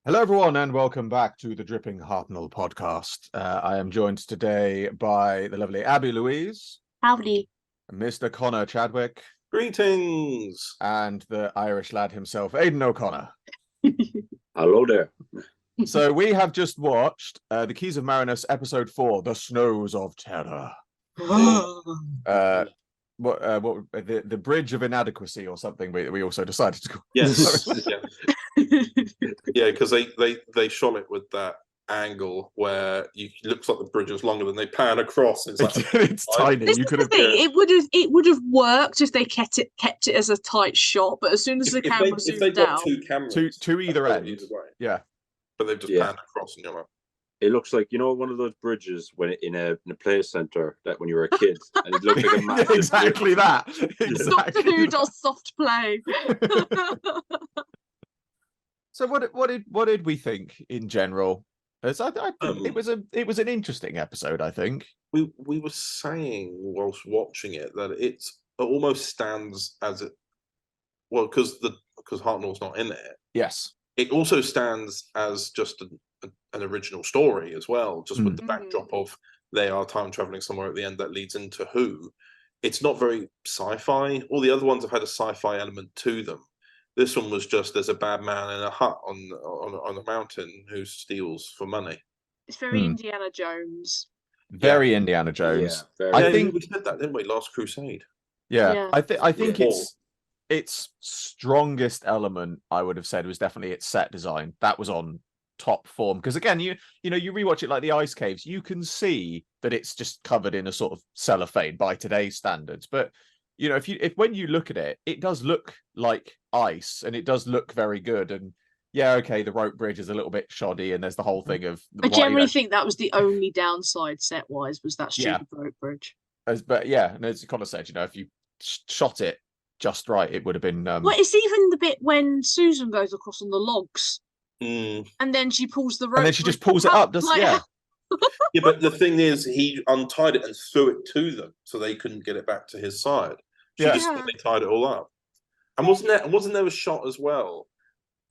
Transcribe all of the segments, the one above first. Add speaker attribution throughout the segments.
Speaker 1: Hello, everyone, and welcome back to the Dripping Hartnell Podcast. I am joined today by the lovely Abby Louise.
Speaker 2: Howdy.
Speaker 1: Mr. Connor Chadwick.
Speaker 3: Greetings.
Speaker 1: And the Irish lad himself, Aidan O'Connor.
Speaker 3: Hello there.
Speaker 1: So we have just watched the Keys of Marinus, episode 4, The Snows of Terror. The Bridge of Inadequacy or something we also decided to call.
Speaker 3: Yes. Yeah, because they shot it with that angle where it looks like the bridge is longer than they pan across. And it's like,
Speaker 1: it's tiny.
Speaker 2: This
Speaker 1: you could have.
Speaker 2: It would have worked if they kept it as a tight shot. But as soon as the camera zoomed
Speaker 3: if they got
Speaker 2: down,
Speaker 3: two cameras,
Speaker 1: two either end. Yeah,
Speaker 3: but they've just panned across, and you're like,
Speaker 4: it looks like, you know, one of those bridges when in a play center that when you were a kid, and it looked like a massive
Speaker 1: exactly that.
Speaker 2: Doctor Who does soft play.
Speaker 1: So what did we think in general? It was an interesting episode, I think.
Speaker 3: We were saying whilst watching it that it almost stands as it because Hartnell's not in it.
Speaker 1: Yes,
Speaker 3: it also stands as just an original story as well, just with the backdrop of they are time traveling somewhere at the end that leads into Who. It's not very sci-fi. All the other ones have had a sci-fi element to them. This one was just there's a bad man in a hut on a mountain who steals for money.
Speaker 2: It's very Indiana Jones.
Speaker 1: Very Indiana Jones.
Speaker 4: Yeah,
Speaker 1: I think
Speaker 3: we said that, didn't we? Last Crusade.
Speaker 1: Yeah. I think its strongest element, I would have said, was definitely its set design. That was on top form, because again, you rewatch it like the Ice Caves, you can see that it's just covered in a sort of cellophane by today's standards, but you know, if when you look at it, it does look like ice, and it does look very good. And yeah, okay, the rope bridge is a little bit shoddy, and there's the whole thing of.
Speaker 2: I generally think that was the only downside set wise, was that stupid rope bridge.
Speaker 1: But yeah, and as Connor said, you know, if you shot it just right, it would have been.
Speaker 2: Well, it's even the bit when Susan goes across on the logs,
Speaker 3: and
Speaker 2: then she pulls the rope,
Speaker 1: and then she just pulls it up, doesn't? Yeah.
Speaker 3: Yeah, but the thing is, he untied it and threw it to them, so they couldn't get it back to his side. They tied it all up. And wasn't there a shot as well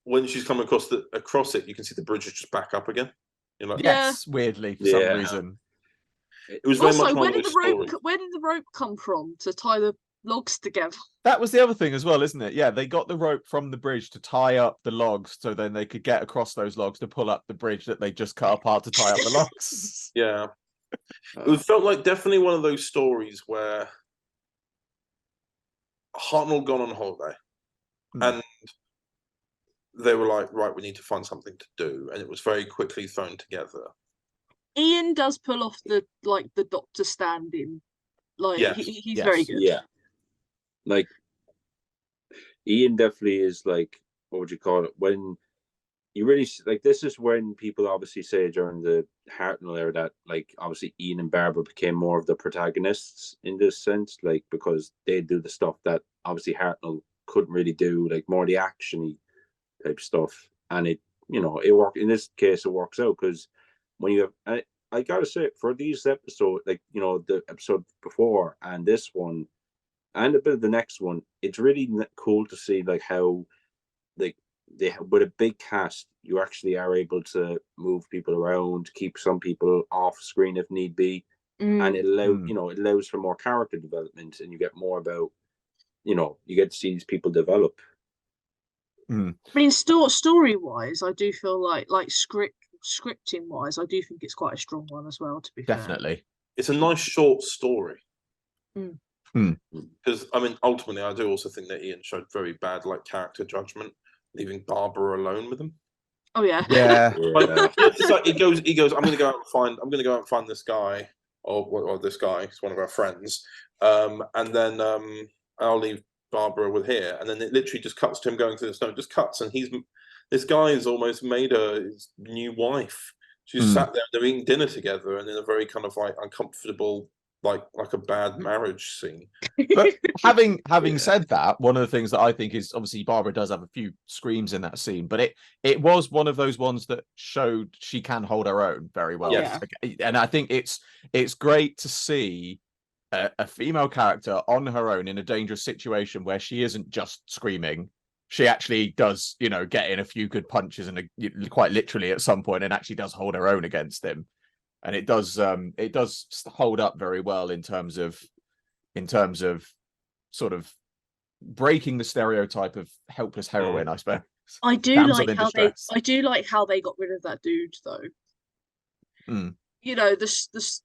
Speaker 3: when she's coming across it? You can see the bridge is just back up again. You're like,
Speaker 1: yes, weirdly for some reason.
Speaker 3: It was very much
Speaker 2: where did the rope come from to tie the logs together?
Speaker 1: That was the other thing as well, isn't it? Yeah, they got the rope from the bridge to tie up the logs, so then they could get across those logs to pull up the bridge that they just cut apart to tie up the logs.
Speaker 3: Yeah, it felt like definitely one of those stories where Hartnell gone on holiday, and they were like, right, we need to find something to do, and it was very quickly thrown together.
Speaker 2: Ian does pull off the doctor stand-in. Like, he's very good.
Speaker 4: Yeah. Like, Ian definitely is like, what would you call it? When you really, like, this is when people obviously say during the Hartnell era that, like, obviously Ian and Barbara became more of the protagonists in this sense, like, because they do the stuff that obviously Hartnell couldn't really do, like, more the action-y type stuff. And it, you know, it worked. In this case, it works out because when you have, I gotta say, for these episodes, like, you know, the episode before and this one, and a bit of the next one, it's really cool to see like how, like, they with a big cast, you actually are able to move people around, keep some people off screen if need be, and it allows for more character development, and you get more about, you know, you get to see these people develop.
Speaker 2: I mean, story wise, I do feel like scripting wise, I do think it's quite a strong one as well, to be
Speaker 1: Definitely.
Speaker 3: It's a nice short story.
Speaker 2: fair.
Speaker 3: Because I mean, ultimately, I do also think that Ian showed very bad character judgment, leaving Barbara alone with him.
Speaker 2: Oh yeah.
Speaker 1: Yeah.
Speaker 3: It's like he goes. I'm going to go out and find this guy, or this guy. He's one of our friends. And then I'll leave Barbara with here, and then it literally just cuts to him going through the snow. It just cuts, and this guy has almost made her his new wife. She's sat there, they're eating dinner together, and in a very kind of uncomfortable, like a bad marriage scene.
Speaker 1: But having said that, one of the things that I think is, obviously Barbara does have a few screams in that scene, but it was one of those ones that showed she can hold her own very well.
Speaker 3: Yes.
Speaker 1: And I think it's great to see a female character on her own in a dangerous situation where she isn't just screaming. She actually does, get in a few good punches, and quite literally at some point, and actually does hold her own against him. And it does hold up very well in terms of sort of breaking the stereotype of helpless heroine, I suppose.
Speaker 2: I do like how they got rid of that dude though. The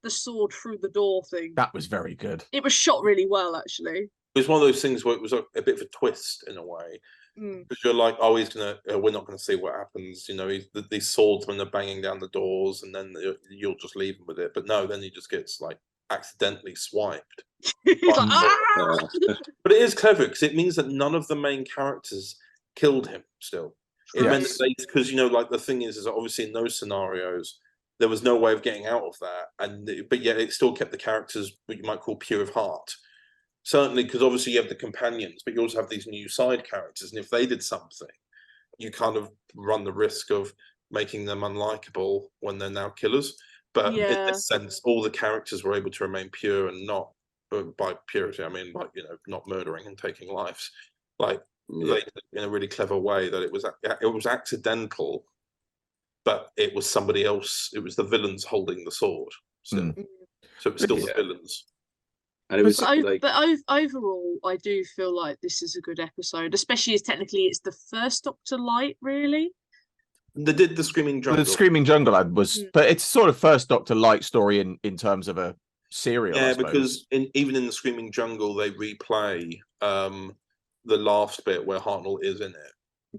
Speaker 2: sword through the door thing.
Speaker 1: That was very good.
Speaker 2: It was shot really well, actually.
Speaker 3: It was one of those things where it was a bit of a twist in a way. Because you're like, oh, we're not going to see what happens. These swordsmen are banging down the doors, and then you'll just leave him with it. But no, then he just gets accidentally swiped. But it is clever because it means that none of the main characters killed him still. It meant that because, the thing is obviously in those scenarios, there was no way of getting out of that. But yet it still kept the characters what you might call pure of heart. Certainly, because obviously you have the companions, but you also have these new side characters. And if they did something, you kind of run the risk of making them unlikable when they're now killers. But in this sense, all the characters were able to remain pure, and not by purity, I mean, not murdering and taking lives. They in a really clever way that it was accidental, but it was somebody else. It was the villains holding the sword. So it was still the villains.
Speaker 4: And it was
Speaker 2: but overall, I do feel like this is a good episode, especially as technically it's the first Doctor Light, really.
Speaker 3: They did the Screaming Jungle.
Speaker 1: The Screaming Jungle was, but it's sort of first Doctor Light story in terms of a serial.
Speaker 3: Yeah, because even in the Screaming Jungle, they replay the last bit where Hartnell is in it.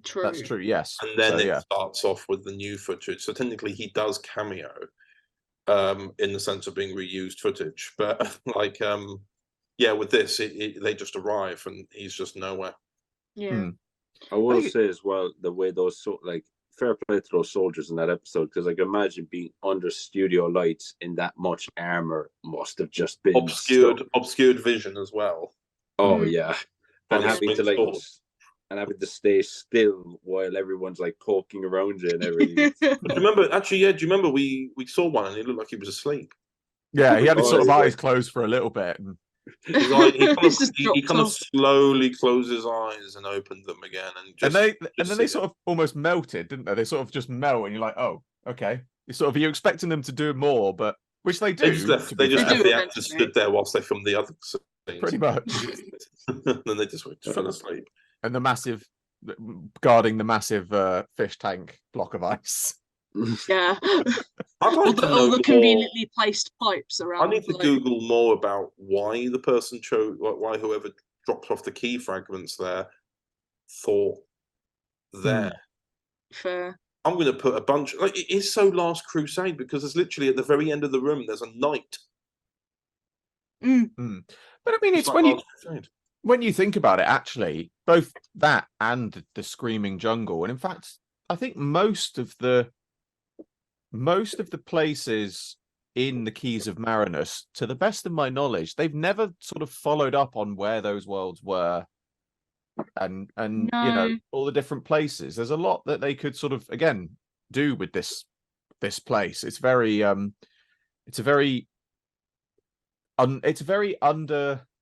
Speaker 2: True.
Speaker 1: That's true. Yes,
Speaker 3: and then it starts off with the new footage. So technically, he does cameo. In the sense of being reused footage, but with this, they just arrive and he's just nowhere.
Speaker 4: I will say as well, the way those fair play to those soldiers in that episode, because I can imagine being under studio lights in that much armor must have just been
Speaker 3: obscured vision as well.
Speaker 4: Oh yeah, and having to stay still while everyone's poking around you and everything.
Speaker 3: But do you remember we saw one and he looked like he was asleep?
Speaker 1: Yeah, he had his sort of eyes closed for a little bit.
Speaker 3: He kind of slowly closed his eyes and opened them again, and then they sort
Speaker 1: of almost melted, didn't they? They sort of just melt, and you're like, oh, okay. You're expecting them to do more, but which they do.
Speaker 3: They just have the actors stood there whilst they filmed the other scenes.
Speaker 1: Pretty much.
Speaker 3: And then they just fell asleep.
Speaker 1: And guarding the massive fish tank block of ice.
Speaker 2: Yeah. All the conveniently placed pipes around.
Speaker 3: I need to Google more about why the person chose, why whoever dropped off the key fragments there thought there.
Speaker 2: Fair.
Speaker 3: I'm going to put a bunch. It is so Last Crusade because it's literally at the very end of the room. There's a knight.
Speaker 1: But I mean, it's when you think about it, actually, both that and the Screaming Jungle, and in fact, I think most of the places in the Keys of Marinus, to the best of my knowledge, they've never sort of followed up on where those worlds were, and all the different places. There's a lot that they could sort of again do with this place. It's very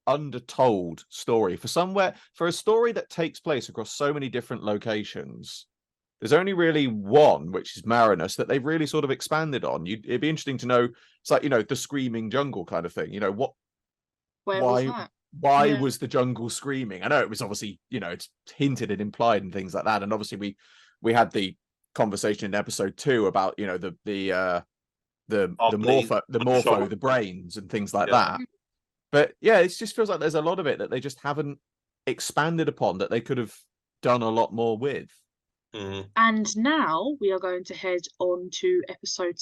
Speaker 1: undertold story for a story that takes place across so many different locations. There's only really one, which is Marinus, that they've really sort of expanded on. It'd be interesting to know. It's like, the Screaming Jungle kind of thing. Why was the jungle screaming? I know it was obviously, it's hinted and implied and things like that. And obviously we had the conversation in episode 2 about, you know, the morpho, the brains and things like that. But yeah, it just feels like there's a lot of it that they just haven't expanded upon, that they could have done a lot more with.
Speaker 2: And now we are going to head on to episode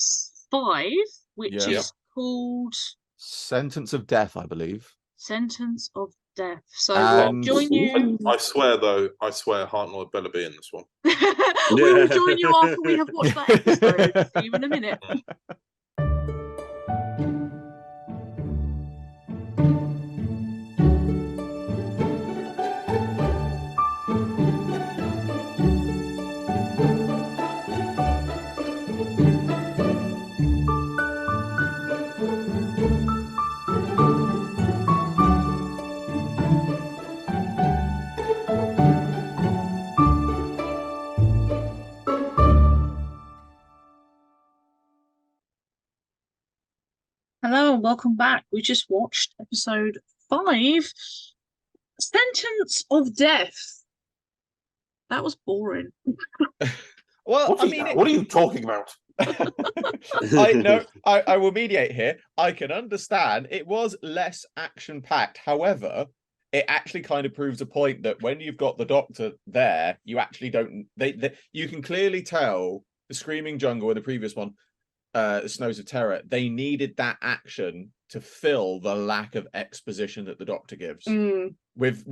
Speaker 2: 5, which is called
Speaker 1: Sentence of Death, I believe.
Speaker 2: Sentence of Death. So we'll join you.
Speaker 3: I swear Hartnell had better be in this one.
Speaker 2: We will join you after we have watched that episode. See you in a minute. Hello and welcome back. We just watched episode 5, Sentence of Death. That was boring.
Speaker 1: Well,
Speaker 3: what are you talking about?
Speaker 1: I will mediate here. I can understand it was less action-packed. However, it actually kind of proves a point that when you've got the Doctor there, you actually don't. You can clearly tell the Screaming Jungle in the previous one, the Snows of Terror. They needed that action to fill the lack of exposition that the Doctor gives. With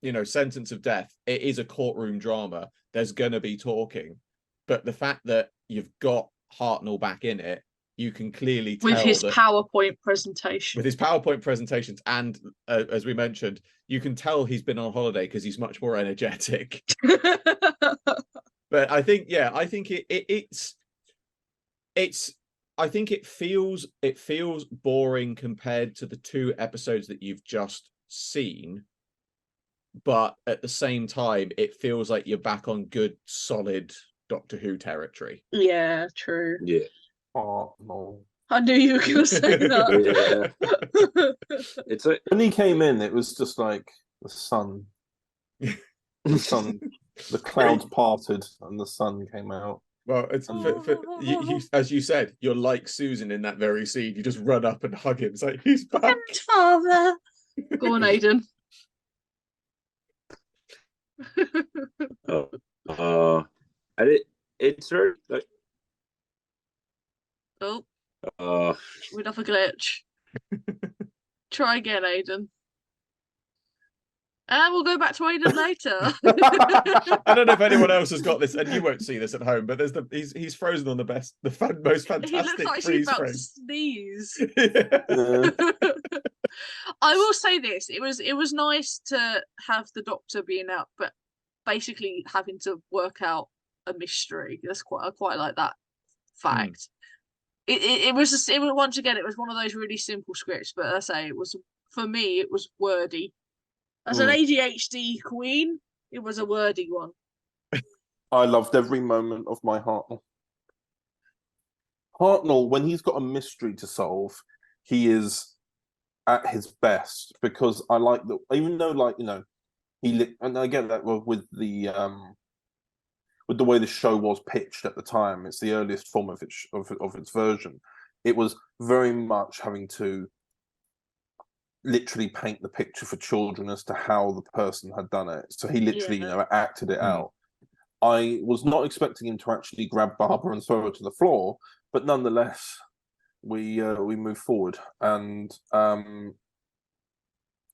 Speaker 1: you know, Sentence of Death, it is a courtroom drama. There's gonna be talking, but the fact that you've got Hartnell back in it, you can clearly tell
Speaker 2: with his PowerPoint presentation.
Speaker 1: With his PowerPoint presentations, and as we mentioned, you can tell he's been on holiday because he's much more energetic. But I think it feels boring compared to the 2 episodes that you've just seen, but at the same time it feels like you're back on good solid Doctor Who territory.
Speaker 2: Yeah, true.
Speaker 4: Yeah.
Speaker 3: Oh no.
Speaker 2: I knew you were gonna say that.
Speaker 4: It's like
Speaker 3: when he came in, it was just like the sun. The clouds parted and the sun came out.
Speaker 1: Well, it's you, as you said, you're like Susan in that very scene. You just run up and hug him. It's like, he's back.
Speaker 2: Father. Go on, Aidan.
Speaker 4: And it's very like.
Speaker 2: We'd have a glitch. Try again, Aidan. And we'll go back to Aidan later.
Speaker 1: I don't know if anyone else has got this, and you won't see this at home, but there's he's frozen on the most fantastic
Speaker 2: he looks like
Speaker 1: freeze
Speaker 2: he's about
Speaker 1: frame.
Speaker 2: to sneeze. I will say this: it was nice to have the Doctor being out, but basically having to work out a mystery. I quite like that fact. It was once again, it was one of those really simple scripts, but I say it was, for me, it was wordy. As an ADHD queen, it was a wordy one.
Speaker 3: I loved every moment of my Hartnell. Hartnell, when he's got a mystery to solve, he is at his best, because I like that, even though, like, you know, and I get that with the way the show was pitched at the time. It's the earliest form of its version. It was very much having to literally paint the picture for children as to how the person had done it. So he literally, you know, acted it out. I was not expecting him to actually grab Barbara and throw her to the floor, but nonetheless, we move forward, and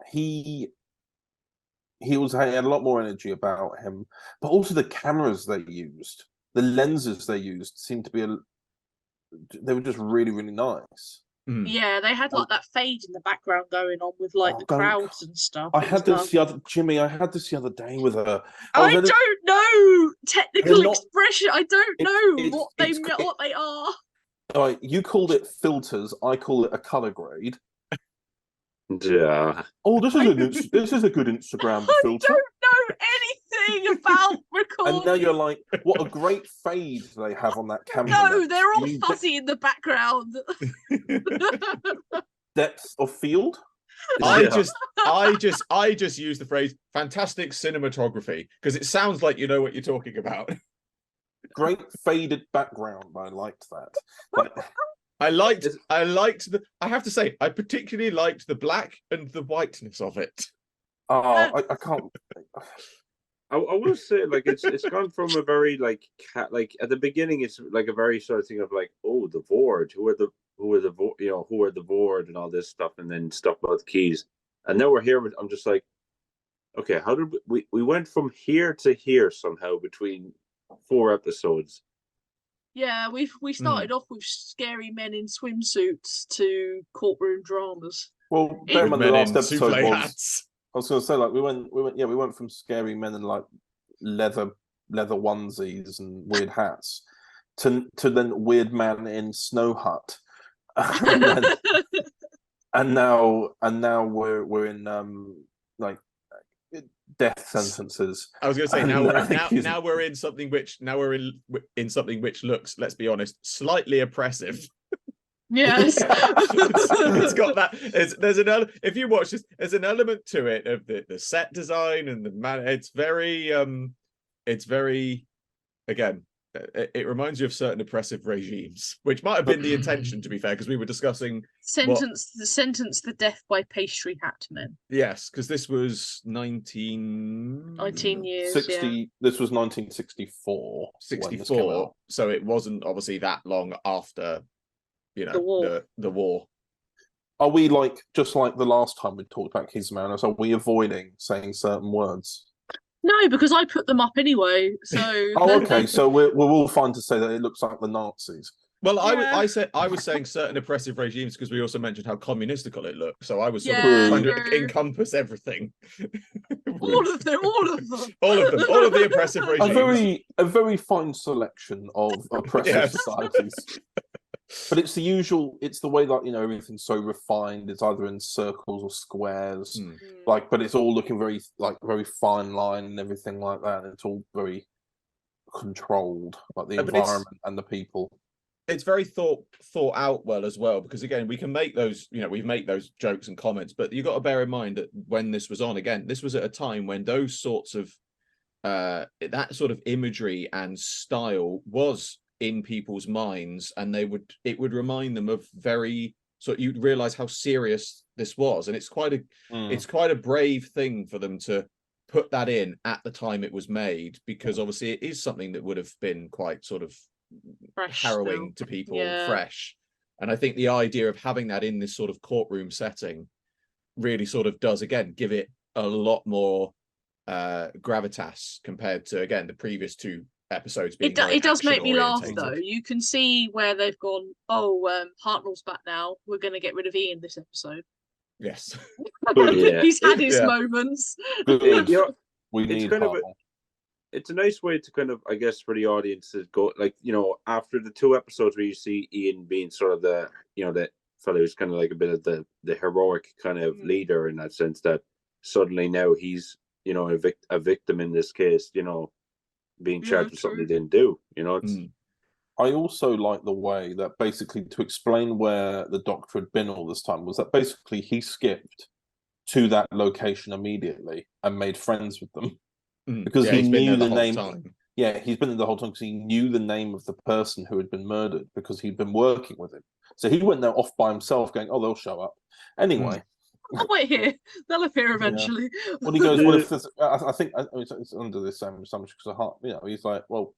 Speaker 3: he had a lot more energy about him, but also the cameras they used, the lenses they used seemed to be they were just really, really nice.
Speaker 2: Yeah, they had like that fade in the background going on with like the crowds and stuff.
Speaker 3: I had this Jimmy. I had this the other day with her.
Speaker 2: I don't know technical expression. I don't know what they are.
Speaker 3: All right, you called it filters. I call it a color grade.
Speaker 4: Yeah.
Speaker 3: Oh, this is a good Instagram filter.
Speaker 2: I don't know anything about recording.
Speaker 3: And now you're like, what a great fade they have on that camera.
Speaker 2: No, they're all fuzzy in the background.
Speaker 3: Depth of field.
Speaker 1: I just use the phrase fantastic cinematography because it sounds like you know what you're talking about.
Speaker 3: Great faded background. I liked that. Like,
Speaker 1: I have to say, I particularly liked the black and the whiteness of it.
Speaker 3: I can't.
Speaker 4: I will say, like, it's gone from a very like at the beginning, it's like a very sort of thing of like, oh, the board, who are the board and all this stuff, and then stuff about the keys, and now we're here. I'm just like, okay, how did we went from here to here somehow between 4 episodes?
Speaker 2: Yeah, we started off with scary men in swimsuits to courtroom dramas.
Speaker 3: Well, bear in mind the last episode was.
Speaker 1: Hats.
Speaker 3: I was going to say, like, we went from scary men in like leather onesies and weird hats to then weird man in snow hut, and now we're in like death sentences.
Speaker 1: I was going to say now we're in something which which looks, let's be honest, slightly oppressive.
Speaker 2: Yes.
Speaker 1: It's got that. There's another. If you watch this, there's an element to it of the set design and the man. It's very. Again, it reminds you of certain oppressive regimes, which might have been the intention, to be fair, because we were discussing
Speaker 2: the death by pastry hat men.
Speaker 1: Yes, because this was 19
Speaker 2: years.
Speaker 3: 60.
Speaker 2: Yeah.
Speaker 3: This was 1964.
Speaker 1: 64. So it wasn't obviously that long after. The war.
Speaker 3: Are we just like the last time we talked about Keys of Marinus? Are we avoiding saying certain words?
Speaker 2: No, because I put them up anyway. So.
Speaker 3: Oh, okay. So we're all fine to say that it looks like the Nazis.
Speaker 1: Well, I was saying certain oppressive regimes because we also mentioned how communistical it looked. So I was sort of trying to encompass everything.
Speaker 2: All of them.
Speaker 1: All of the oppressive regimes.
Speaker 3: A very fine selection of oppressive societies. But it's the usual. It's the way that everything's so refined. It's either in circles or squares, but it's all looking very fine line and everything like that. It's all very controlled, like the environment and the people.
Speaker 1: It's very thought out well as well, because again, we can make those. We make those jokes and comments, but you've got to bear in mind that when this was on, again, this was at a time when those sorts of that sort of imagery and style was in people's minds, and it would remind them of you'd realize how serious this was, and it's quite a brave thing for them to put that in at the time it was made, because obviously it is something that would have been quite sort of fresh, harrowing to people, fresh. And I think the idea of having that in this sort of courtroom setting really sort of does, again, give it a lot more gravitas compared to, again, the previous 2 episodes. It
Speaker 2: does make me laugh, though. You can see where they've gone, Hartnell's back now, we're going to get rid of Ian this episode.
Speaker 1: Yes.
Speaker 2: He's had his moments.
Speaker 3: We need Hartnell.
Speaker 4: It's a nice way to kind of, I guess, for the audience to go, after the 2 episodes where you see Ian being sort of the fellow who's kind of like a bit of the heroic kind of leader, in that sense, that suddenly now he's, a victim in this case, being charged with something he didn't do.
Speaker 3: I also like the way that basically, to explain where the Doctor had been all this time, was that basically he skipped to that location immediately and made friends with them because he knew the name. Yeah, he's been there the whole time because he knew the name of the person who had been murdered because he'd been working with him. So he went there off by himself, going, "Oh, they'll show up anyway."
Speaker 2: I'll wait here. They'll appear eventually.
Speaker 3: Yeah. Well, he goes, "What if there's?" I think it's under this same assumption because he's like, "Well,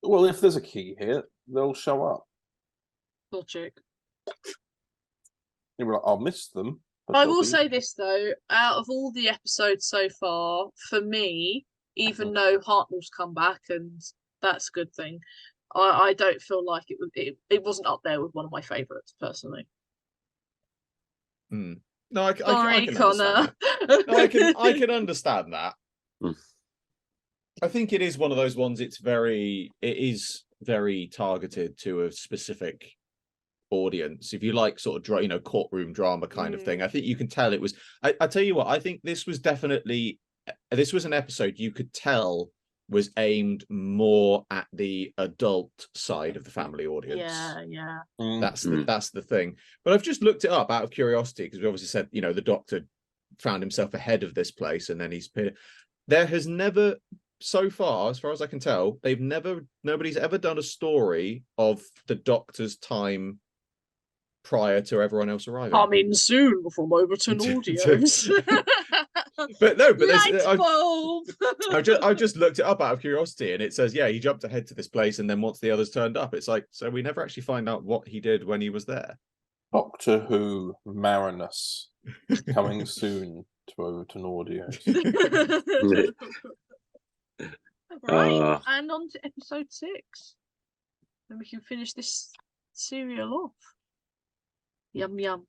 Speaker 3: if there's a key here, they'll show up."
Speaker 2: Logic.
Speaker 3: You were like, "I'll miss them."
Speaker 2: I will say this though: out of all the episodes so far, for me, even though Hartnell's come back and that's a good thing, I don't feel like it wasn't up there with one of my favourites personally.
Speaker 1: No, I can understand that. No, I can understand that. I think it is one of those ones. It is very targeted to a specific audience. If you like sort of courtroom drama kind of thing, I think you can tell it was. I tell you what, I think this was an episode you could tell was aimed more at the adult side of the family audience.
Speaker 2: Yeah.
Speaker 1: That's the thing. But I've just looked it up out of curiosity, because we obviously said, you know, the Doctor found himself ahead of this place, and then he's there has never, so far as I can tell, nobody's ever done a story of the Doctor's time prior to everyone else arriving.
Speaker 2: Coming soon from Overton Audios.
Speaker 1: But no, but
Speaker 2: light bulb.
Speaker 1: I just looked it up out of curiosity, and it says, yeah, he jumped ahead to this place, and then once the others turned up, it's like, so we never actually find out what he did when he was there.
Speaker 3: Doctor Who Marinus coming soon to Overton Audios.
Speaker 2: Right, and on to episode 6. Then we can finish this serial off. Yum yum.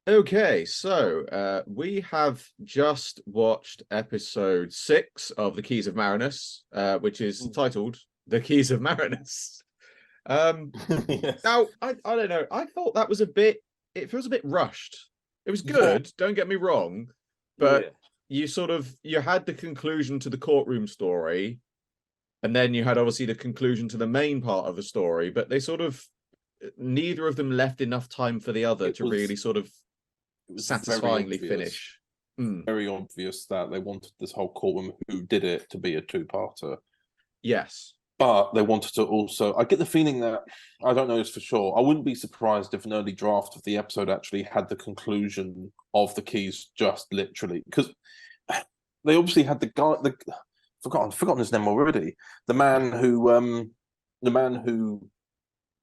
Speaker 1: Okay, so we have just watched episode 6 of the Keys of Marinus, which is titled The Keys of Marinus.
Speaker 3: Yes.
Speaker 1: Now, I don't know, I thought that was it feels a bit rushed. It was good, don't get me wrong, but you had the conclusion to the courtroom story, and then you had obviously the conclusion to the main part of the story, but they neither of them left enough time for the other to really satisfyingly finish.
Speaker 3: Very obvious that they wanted this whole courtroom who did it to be a two-parter.
Speaker 1: Yes.
Speaker 3: But they wanted to also, I get the feeling that, I don't know this for sure, I wouldn't be surprised if an early draft of the episode actually had the conclusion of the keys just literally, because they obviously had the guy, forgotten his name already, the man who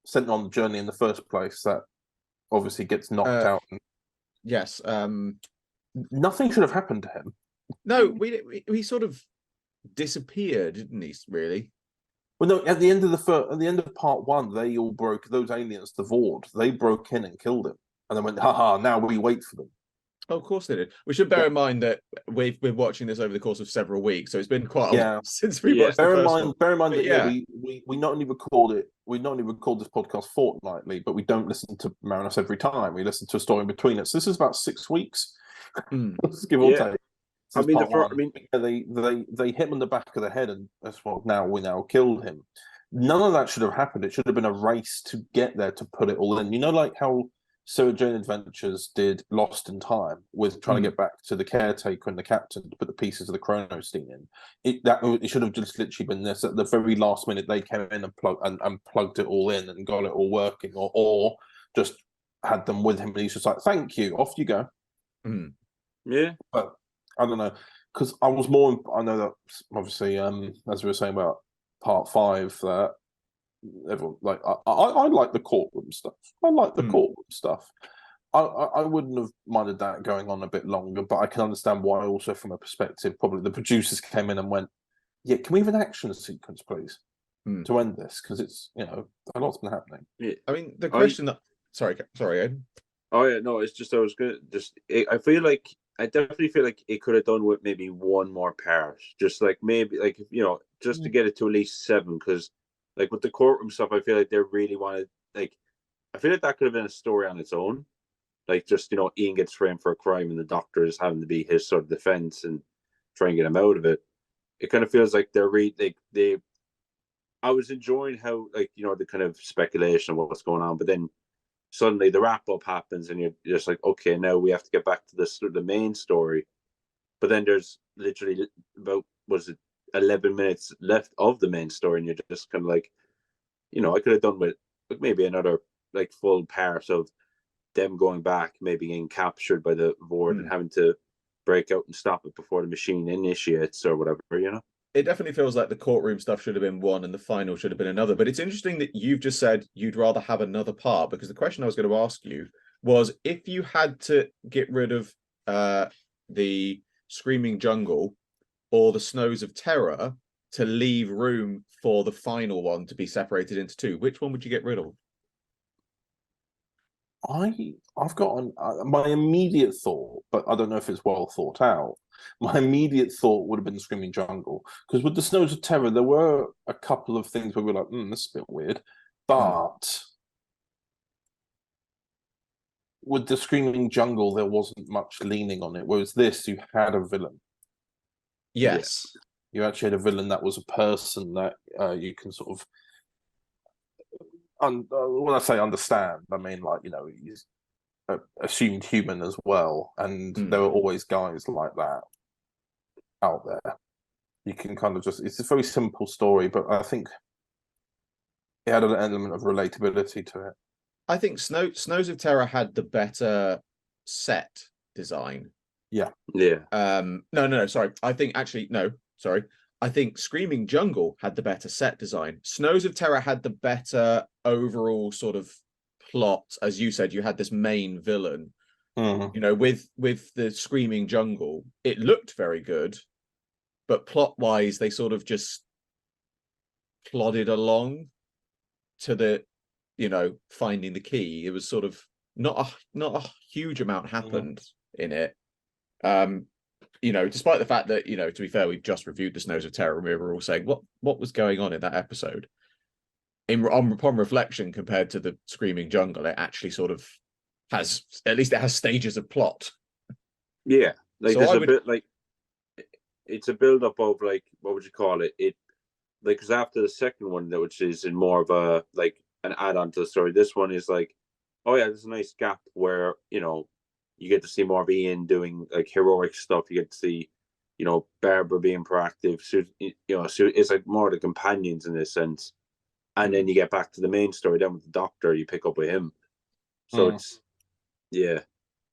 Speaker 3: sent on the journey in the first place, that obviously gets knocked out.
Speaker 1: Yes.
Speaker 3: Nothing should have happened to him.
Speaker 1: No, he sort of disappeared, didn't he? Really?
Speaker 3: Well, no. At the end of part 1, they all broke. Those aliens, the Vord, they broke in and killed him, and then went, "Ha! Now we wait for them."
Speaker 1: Oh, of course they did. We should bear in mind that we've been watching this over the course of several weeks, so it's been quite a while since we watched.
Speaker 3: Bear in mind that we not only record this podcast fortnightly, but we don't listen to Marinus every time. We listen to a story in between it. So this is about 6 weeks. Let's give or take. They hit him on the back of the head, and that's what we now killed him. None of that should have happened. It should have been a race to get there, to put it all in. You know, like how Sarah Jane Adventures did Lost in Time, with trying to get back to the caretaker and the captain to put the pieces of the Chronosteen in. It should have just literally been this. At the very last minute, they came in and plugged it all in and got it all working, or just had them with him, and he's just like, "Thank you, off you go."
Speaker 4: Yeah,
Speaker 3: but I don't know, because I was more. I know that obviously, as we were saying about part 5, that everyone I like the courtroom stuff. I wouldn't have minded that going on a bit longer, but I can understand why. Also, from a perspective, probably the producers came in and went, "Yeah, can we have an action sequence, please, to end this? Because it's a lot's been happening."
Speaker 1: Yeah. I mean, the question that sorry, Aidan.
Speaker 4: Oh yeah, no, it's just I was gonna I definitely feel like it could have done with maybe one more part, just like maybe just to get it to at least 7, because like with the courtroom stuff, I feel like they really wanted, like, I feel like that could have been a story on its own, like just Ian gets framed for a crime and the Doctor is having to be his sort of defense and try and get him out of it. It kind of feels like they I was enjoying how the kind of speculation of what's going on, but then suddenly the wrap up happens and you're just like, okay, now we have to get back to the main story. But then there's literally about 11 minutes left of the main story, and you're just kind of like, I could have done with maybe another like full part of them going back, maybe getting captured by the Vord and having to break out and stop it before the machine initiates or whatever,
Speaker 1: It definitely feels like the courtroom stuff should have been one and the final should have been another. But it's interesting that you've just said you'd rather have another part, because the question I was going to ask you was, if you had to get rid of the Screaming Jungle or the Snows of Terror to leave room for the final one to be separated into two? Which one would you get rid of?
Speaker 3: I've got my immediate thought, but I don't know if it's well thought out. My immediate thought would have been Screaming Jungle, because with the Snows of Terror, there were a couple of things where we were like, this is a bit weird. But with the Screaming Jungle, there wasn't much leaning on it. Whereas this, you had a villain.
Speaker 1: Yes.
Speaker 3: You actually had a villain that was a person that you can sort of, when I say understand, I mean, like, he's assumed human as well. And there are always guys like that out there. You can kind of it's a very simple story, but I think it had an element of relatability to it.
Speaker 1: I think Snows of Terror had the better set design.
Speaker 3: Yeah.
Speaker 1: No, sorry. I think Screaming Jungle had the better set design. Snows of Terror had the better overall sort of plot. As you said, you had this main villain. With the Screaming Jungle, it looked very good, but plot-wise, they sort of just plodded along to the, finding the key. It was sort of not a huge amount happened in it. Despite the fact that, to be fair, we've just reviewed the Snows of Terror, and we were all saying what was going on in that episode. Upon reflection, compared to the Screaming Jungle, it actually sort of has stages of plot.
Speaker 4: Yeah, like so there's a bit like it's a build up of, like, what would you call it? It, like, because after the second one, which is in more of a like an add-on to the story, this one is like, oh yeah, there's a nice gap where you get to see more of Ian doing like heroic stuff. You get to see, Barbara being proactive. So, so it's like more the companions in this sense. And then you get back to the main story. Then with the Doctor, you pick up with him. So it's, yeah.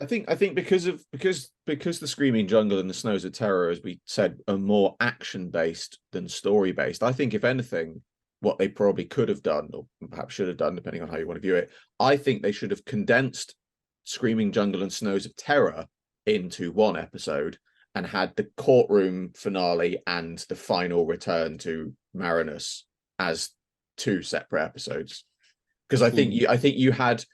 Speaker 1: I think because the Screaming Jungle and the Snows of Terror, as we said, are more action based than story based. I think if anything, what they probably could have done, or perhaps should have done, depending on how you want to view it, I think they should have condensed Screaming Jungle and Snows of Terror into one episode and had the courtroom finale and the final return to Marinus as two separate episodes. Because I think you had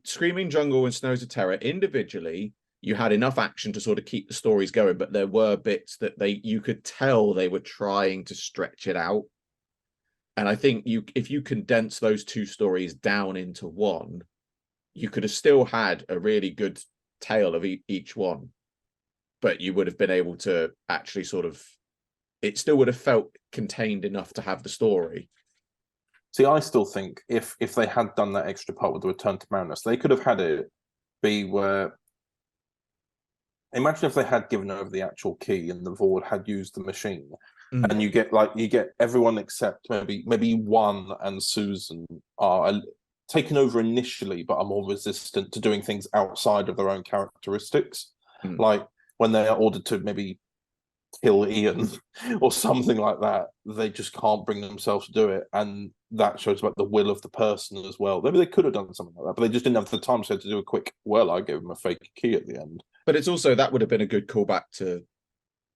Speaker 1: Screaming Jungle and Snows of Terror individually, you had enough action to sort of keep the stories going, but there were bits that you could tell they were trying to stretch it out. And I think if you condense those two stories down into one, you could have still had a really good tale of each one, but you would have been able to actually sort of, it still would have felt contained enough to have the story.
Speaker 3: See, I still think if they had done that extra part with the return to Marinus, they could have had it be where, imagine if they had given over the actual key and the Vord had used the machine, and you get everyone except maybe one and Susan are taken over initially, but are more resistant to doing things outside of their own characteristics. Like when they are ordered to maybe kill Ian or something like that, they just can't bring themselves to do it, and that shows about the will of the person as well. Maybe they could have done something like that, but they just didn't have the time, so to do a quick, I gave him a fake key at the end.
Speaker 1: But it's also, that would have been a good callback to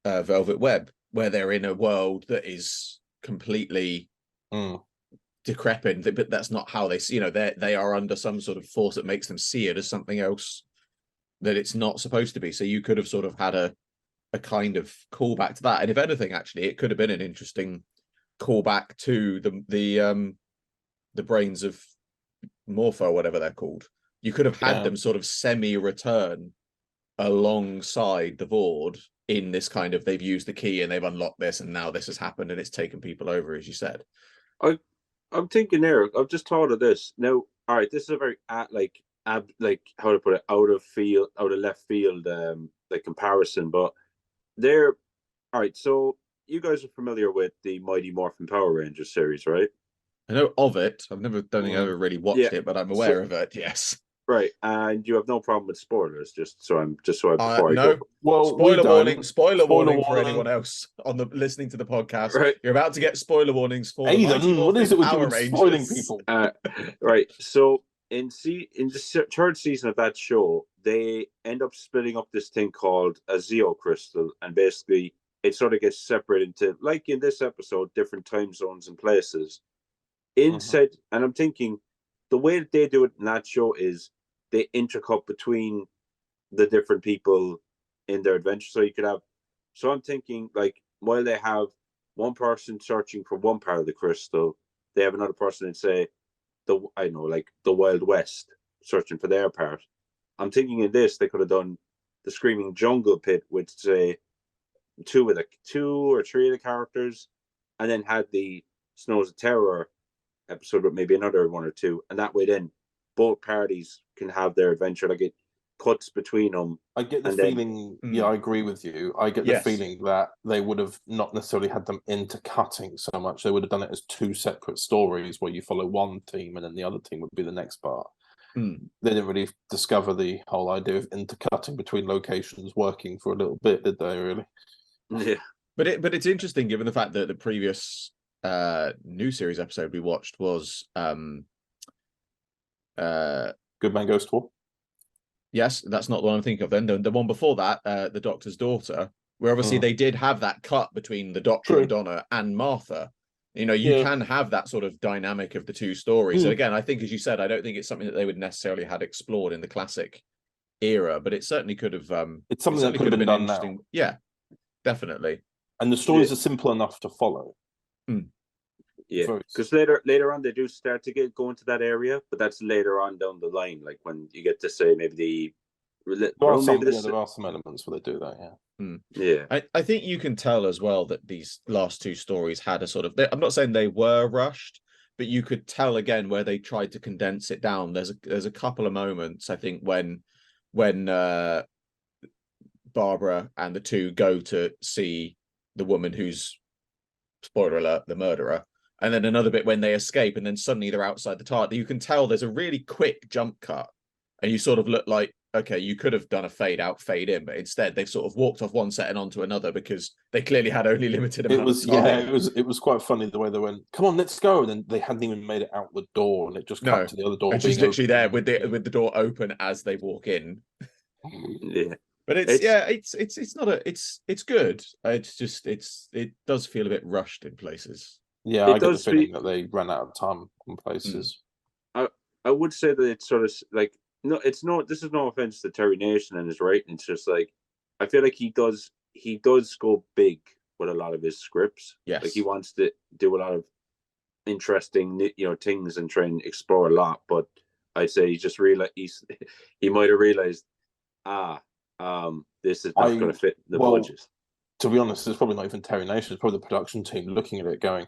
Speaker 1: Velvet Web, where they're in a world that is completely decrepit, but that's not how they see, they are under some sort of force that makes them see it as something else that it's not supposed to be. So you could have sort of had a kind of callback to that, and if anything, actually, it could have been an interesting callback to the brains of Morpho, or whatever they're called. You could have had them sort of semi-return alongside the Vord in this kind of, they've used the key and they've unlocked this, and now this has happened and it's taken people over, as you said.
Speaker 4: I'm thinking there, I've just thought of this. Now, all right, this is a very how to put it, out of left field like comparison, but there, all right, so you guys are familiar with the Mighty Morphin Power Rangers series, right?
Speaker 1: I know of it. I've never really watched it, but I'm aware of it. Yes.
Speaker 4: Right, and you have no problem with spoilers, before I
Speaker 1: no.
Speaker 4: go.
Speaker 3: Well,
Speaker 1: spoiler warning for anyone else listening to the podcast. Right. You're about to get spoiler warnings for
Speaker 3: Aidan, what is it with you spoiling people?
Speaker 4: Right, so in the third season of that show, they end up splitting up this thing called a Zeo crystal, and basically it sort of gets separated into, like in this episode, different time zones and places. Instead, and I'm thinking the way that they do it in that show is they intercut between the different people in their adventure. So you could have, so I'm thinking like while they have one person searching for one part of the crystal, they have another person in say the Wild West searching for their part. I'm thinking in this they could have done the Screaming Jungle Pit with say two or three of the characters, and then had the Snows of Terror episode with maybe another one or two, and that way then both parties can have their adventure. Like it cuts between them.
Speaker 5: I get the feeling, yeah, I agree with you. I get the feeling that they would have not necessarily had them intercutting so much. They would have done it as two separate stories where you follow one team and then the other team would be the next part. They didn't really discover the whole idea of intercutting between locations working for a little bit, did they, really?
Speaker 4: Yeah.
Speaker 1: But it's interesting given the fact that the previous new series episode we watched was
Speaker 5: Good Man Goes to War.
Speaker 1: Yes, that's not the one I'm thinking of. Then the one before that, the Doctor's Daughter, where obviously they did have that cut between the Doctor and Donna and Martha. You know, you can have that sort of dynamic of the two stories. And again, I think, as you said, I don't think it's something that they would necessarily had explored in the classic era, but it certainly could have.
Speaker 5: It's something that could have been done now.
Speaker 1: Yeah, definitely.
Speaker 5: And the stories are simple enough to follow.
Speaker 4: Yeah, because later on they do start to go into that area, but that's later on down the line, like when you get to say maybe
Speaker 5: there are some elements where they do that.
Speaker 4: Yeah.
Speaker 1: I think you can tell as well that these last two stories had a sort of, I'm not saying they were rushed, but you could tell again where they tried to condense it down. There's a couple of moments, I think, when Barbara and the two go to see the woman who's, spoiler alert, the murderer, and then another bit when they escape and then suddenly they're outside the tower. You can tell there's a really quick jump cut and you sort of look like, okay, you could have done a fade out, fade in, but instead they've sort of walked off one set and onto another because they clearly had only limited amount of time.
Speaker 5: Yeah, it was quite funny the way they went, come on, let's go, and then they hadn't even made it out the door and it just cut to the other door.
Speaker 1: And she's literally there with the door open as they walk in.
Speaker 4: Yeah.
Speaker 1: But it's good. It's just it does feel a bit rushed in places.
Speaker 5: Yeah, I get the feeling that they ran out of time in places.
Speaker 4: I would say that it's sort of like this is no offense to Terry Nation and his writing. It's just like I feel like he does go big with a lot of his scripts.
Speaker 1: Yes.
Speaker 4: Like he wants to do a lot of interesting things and try and explore a lot. But I'd say he might have realized this is not going to fit the budget.
Speaker 5: To be honest, it's probably not even Terry Nation. It's probably the production team looking at it going,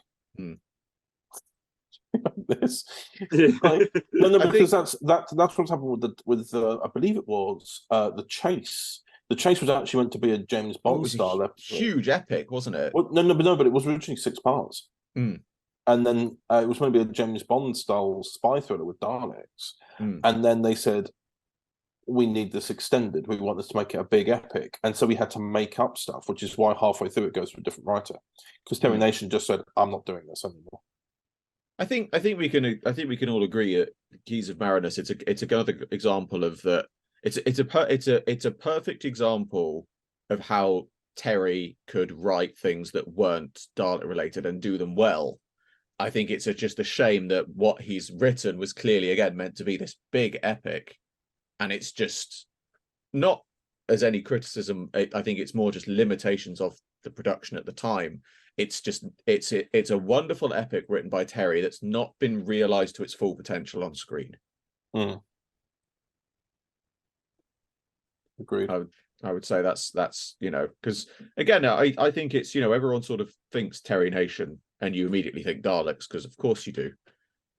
Speaker 5: this. Because that's what's happened with I believe it was the Chase. The Chase was actually meant to be a James Bond style episode.
Speaker 1: Huge epic, wasn't it?
Speaker 5: Well, no, but it was originally 6 parts. And then it was meant to be a James Bond style spy thriller with Daleks. And then they said, we need this extended. We want this to make it a big epic. And so we had to make up stuff, which is why halfway through it goes to a different writer. Because Terry Nation just said, I'm not doing this anymore.
Speaker 1: I think we can all agree at Keys of Marinus. It's another example of that. It's a perfect example of how Terry could write things that weren't Dalek related and do them well. I think it's just a shame that what he's written was clearly again meant to be this big epic, and it's just not as any criticism. I think it's more just limitations of the production at the time. It's a wonderful epic written by Terry that's not been realized to its full potential on screen.
Speaker 5: Agreed.
Speaker 1: I would say that's because again I think it's everyone sort of thinks Terry Nation and you immediately think Daleks because of course you do,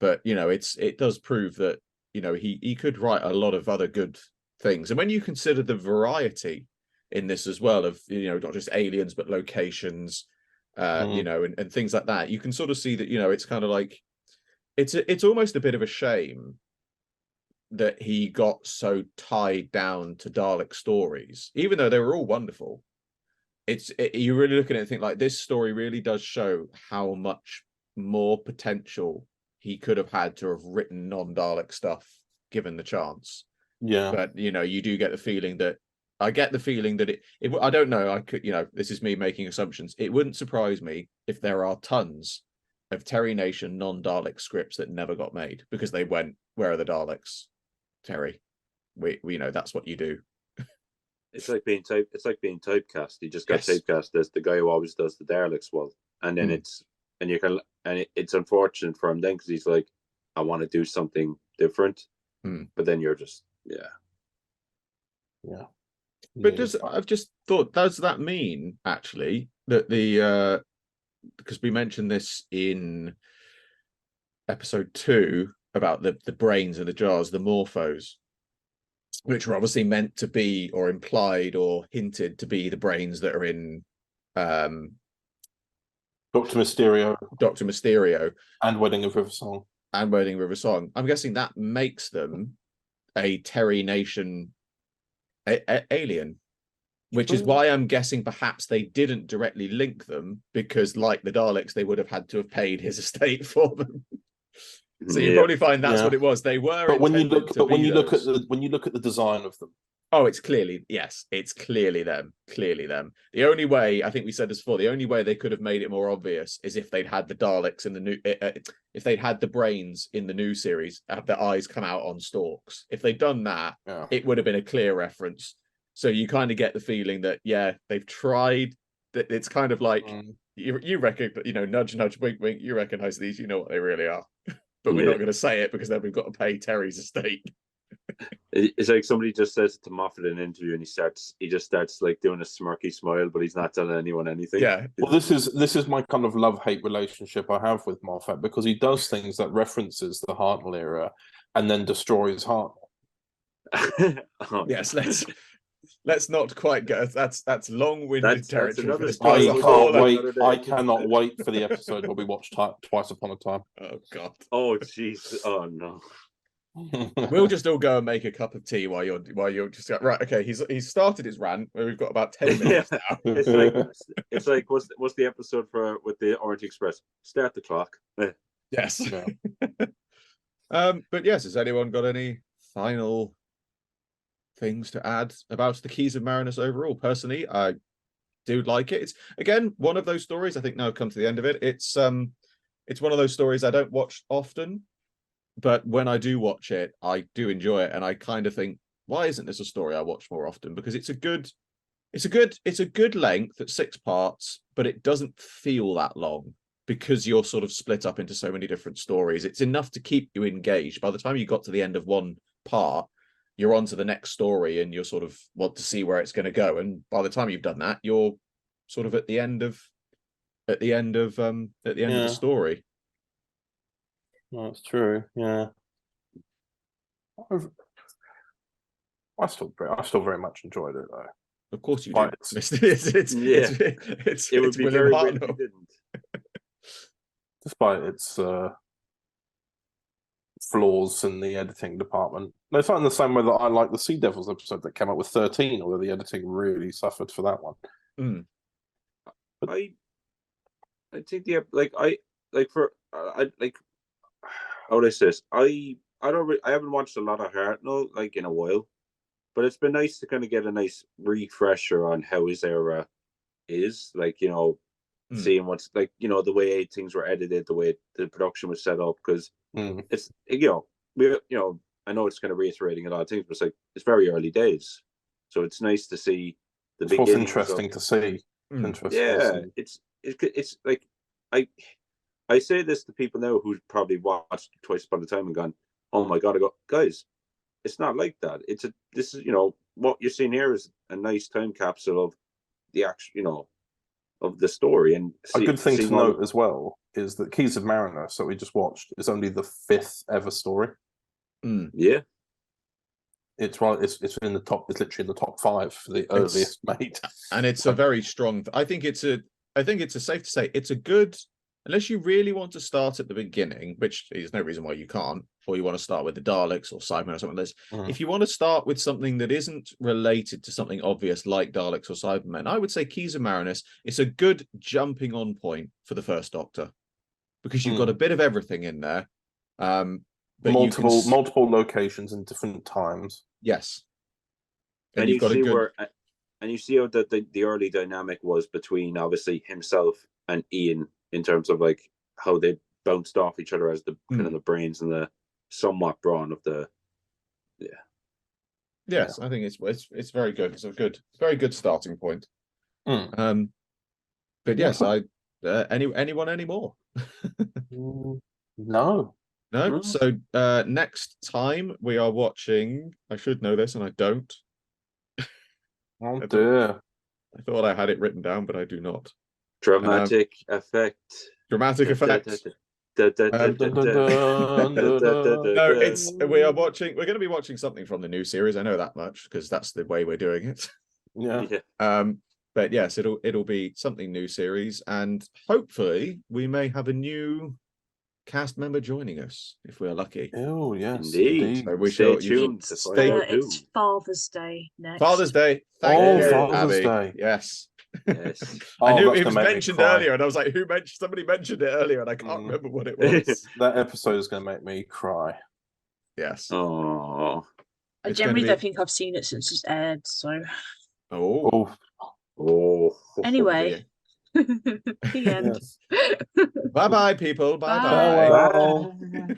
Speaker 1: but it does prove that he could write a lot of other good things, and when you consider the variety in this as well of not just aliens but locations, and things like that, you can sort of see that it's kind of like it's almost a bit of a shame that he got so tied down to Dalek stories, even though they were all wonderful. You really look at it and think like this story really does show how much more potential he could have had to have written non-Dalek stuff given the chance.
Speaker 5: Yeah.
Speaker 1: But you do get the feeling that I don't know. I could, this is me making assumptions. It wouldn't surprise me if there are tons of Terry Nation non-Dalek scripts that never got made because they went, where are the Daleks, Terry? We know that's what you do.
Speaker 4: It's like being typecast. He just got typecast as the guy who always does the Daleks well, and then it's unfortunate for him then because he's like, I want to do something different, but then you're just
Speaker 5: yeah.
Speaker 1: But I've just thought, does that mean actually that because we mentioned this in episode 2 about the brains in the jars, the morphos, which were obviously meant to be or implied or hinted to be the brains that are in
Speaker 5: Dr. Mysterio
Speaker 1: and
Speaker 5: Wedding of River Song.
Speaker 1: I'm guessing that makes them a Terry Nation alien, which is why I'm guessing perhaps they didn't directly link them, because like the Daleks, they would have had to have paid his estate for them. So you probably find that's what it was. They were,
Speaker 5: but when you look at the design of them,
Speaker 1: it's clearly them. The only way, I think we said this before, the only way they could have made it more obvious is if they'd had the Daleks in the new, if they'd had the brains in the new series, have their eyes come out on stalks. If they'd done that, it would have been a clear reference. So you kind of get the feeling that they've tried. That it's kind of like you reckon, nudge, nudge, wink, wink. You recognise these, you know what they really are. But we're not going to say it because then we've got to pay Terry's estate.
Speaker 4: It's like somebody just says it to Moffat in an interview, and he just starts like doing a smirky smile, but he's not telling anyone anything.
Speaker 1: Yeah.
Speaker 5: Well, this is my kind of love-hate relationship I have with Moffat, because he does things that references the Hartnell era and then destroys Hartnell.
Speaker 1: Yes, let's not quite go. That's long-winded territory.
Speaker 5: I cannot wait for the episode where we watch Twice Upon a Time.
Speaker 1: Oh God.
Speaker 4: Oh jeez. Oh no.
Speaker 1: We'll just all go and make a cup of tea while you're just right. Okay, he's started his rant. We've got about 10 minutes now.
Speaker 4: It's like what's the episode with the Orient Express? Start the clock.
Speaker 1: Yes. Yeah. But yes, has anyone got any final things to add about the Keys of Marinus overall? Personally, I do like it. It's again one of those stories. I think now I've come to the end of it. It's one of those stories I don't watch often, but when I do watch it, I do enjoy it, and I kind of think, why isn't this a story I watch more often? Because it's a good length at 6 parts, but it doesn't feel that long because you're sort of split up into so many different stories. It's enough to keep you engaged. By the time you got to the end of one part, you're on to the next story and you're sort of want to see where it's going to go. And by the time you've done that, you're sort of at the end of the story.
Speaker 5: That's true. Yeah. I still very much enjoyed it though.
Speaker 1: Of course you do. It
Speaker 4: would be very weird if you didn't.
Speaker 5: Despite its flaws in the editing department. No, it's not in the same way that I like the Sea Devils episode that came out with 13, although the editing really suffered for that one.
Speaker 4: But I think how would I say this? I haven't watched a lot of Hartnell like in a while, but it's been nice to kind of get a nice refresher on how his era is, like, seeing what's like, the way things were edited, the way the production was set up, because it's I know it's kind of reiterating a lot of things, but it's very early days, so it's nice to see the beginning.
Speaker 5: What's interesting to see.
Speaker 4: It's like I say this to people now who probably watched Twice Upon a Time and gone, oh my God, I go, guys, it's not like that. This is what you're seeing here is a nice time capsule of the actual, of the story. And
Speaker 5: a good thing to note as well is that Keys of Marinus that we just watched is only the 5th ever story.
Speaker 4: Yeah.
Speaker 5: It's right. It's in the top. It's literally in the top 5 for the earliest made.
Speaker 1: And it's a very strong. I think it's safe to say it's a good. Unless you really want to start at the beginning, which there's no reason why you can't, or you want to start with the Daleks or Cybermen or something like this. If you want to start with something that isn't related to something obvious like Daleks or Cybermen, I would say Keys of Marinus is a good jumping on point for the First Doctor, because you've got a bit of everything in there.
Speaker 5: multiple locations and different times.
Speaker 1: Yes.
Speaker 4: And you see you see how the early dynamic was between obviously himself and Ian in terms of like how they bounced off each other as the kind of the brains and the somewhat brawn of the
Speaker 1: Yes, I think it's very good. It's a very good starting point. But yes, anyone anymore?
Speaker 5: No.
Speaker 1: So next time we are watching. I should know this, and I don't.
Speaker 5: Oh dear!
Speaker 1: I thought I had it written down, but I do not.
Speaker 4: Dramatic effect.
Speaker 1: Dramatic effect. No, we are watching. We're going to be watching something from the new series. I know that much because that's the way we're doing it.
Speaker 5: Yeah.
Speaker 1: But yes, it'll be something new series, and hopefully we may have a new cast member joining us if we're lucky.
Speaker 5: Oh yes,
Speaker 4: indeed.
Speaker 1: So we
Speaker 4: stay tuned.
Speaker 2: It's Father's Day next.
Speaker 1: Father's Day. Thank you,
Speaker 5: Father's
Speaker 1: Abby.
Speaker 5: Day.
Speaker 1: Yes.
Speaker 4: Yes.
Speaker 1: I knew it was mentioned earlier, and I was like, "Who mentioned?" Somebody mentioned it earlier, and I can't remember what it was.
Speaker 5: That episode is going to make me cry.
Speaker 1: Yes.
Speaker 4: Oh.
Speaker 2: I generally don't think I've seen it since it's aired. So.
Speaker 1: Oh.
Speaker 2: Anyway. The end.
Speaker 1: Bye bye, people. Bye
Speaker 2: Bye.
Speaker 1: bye.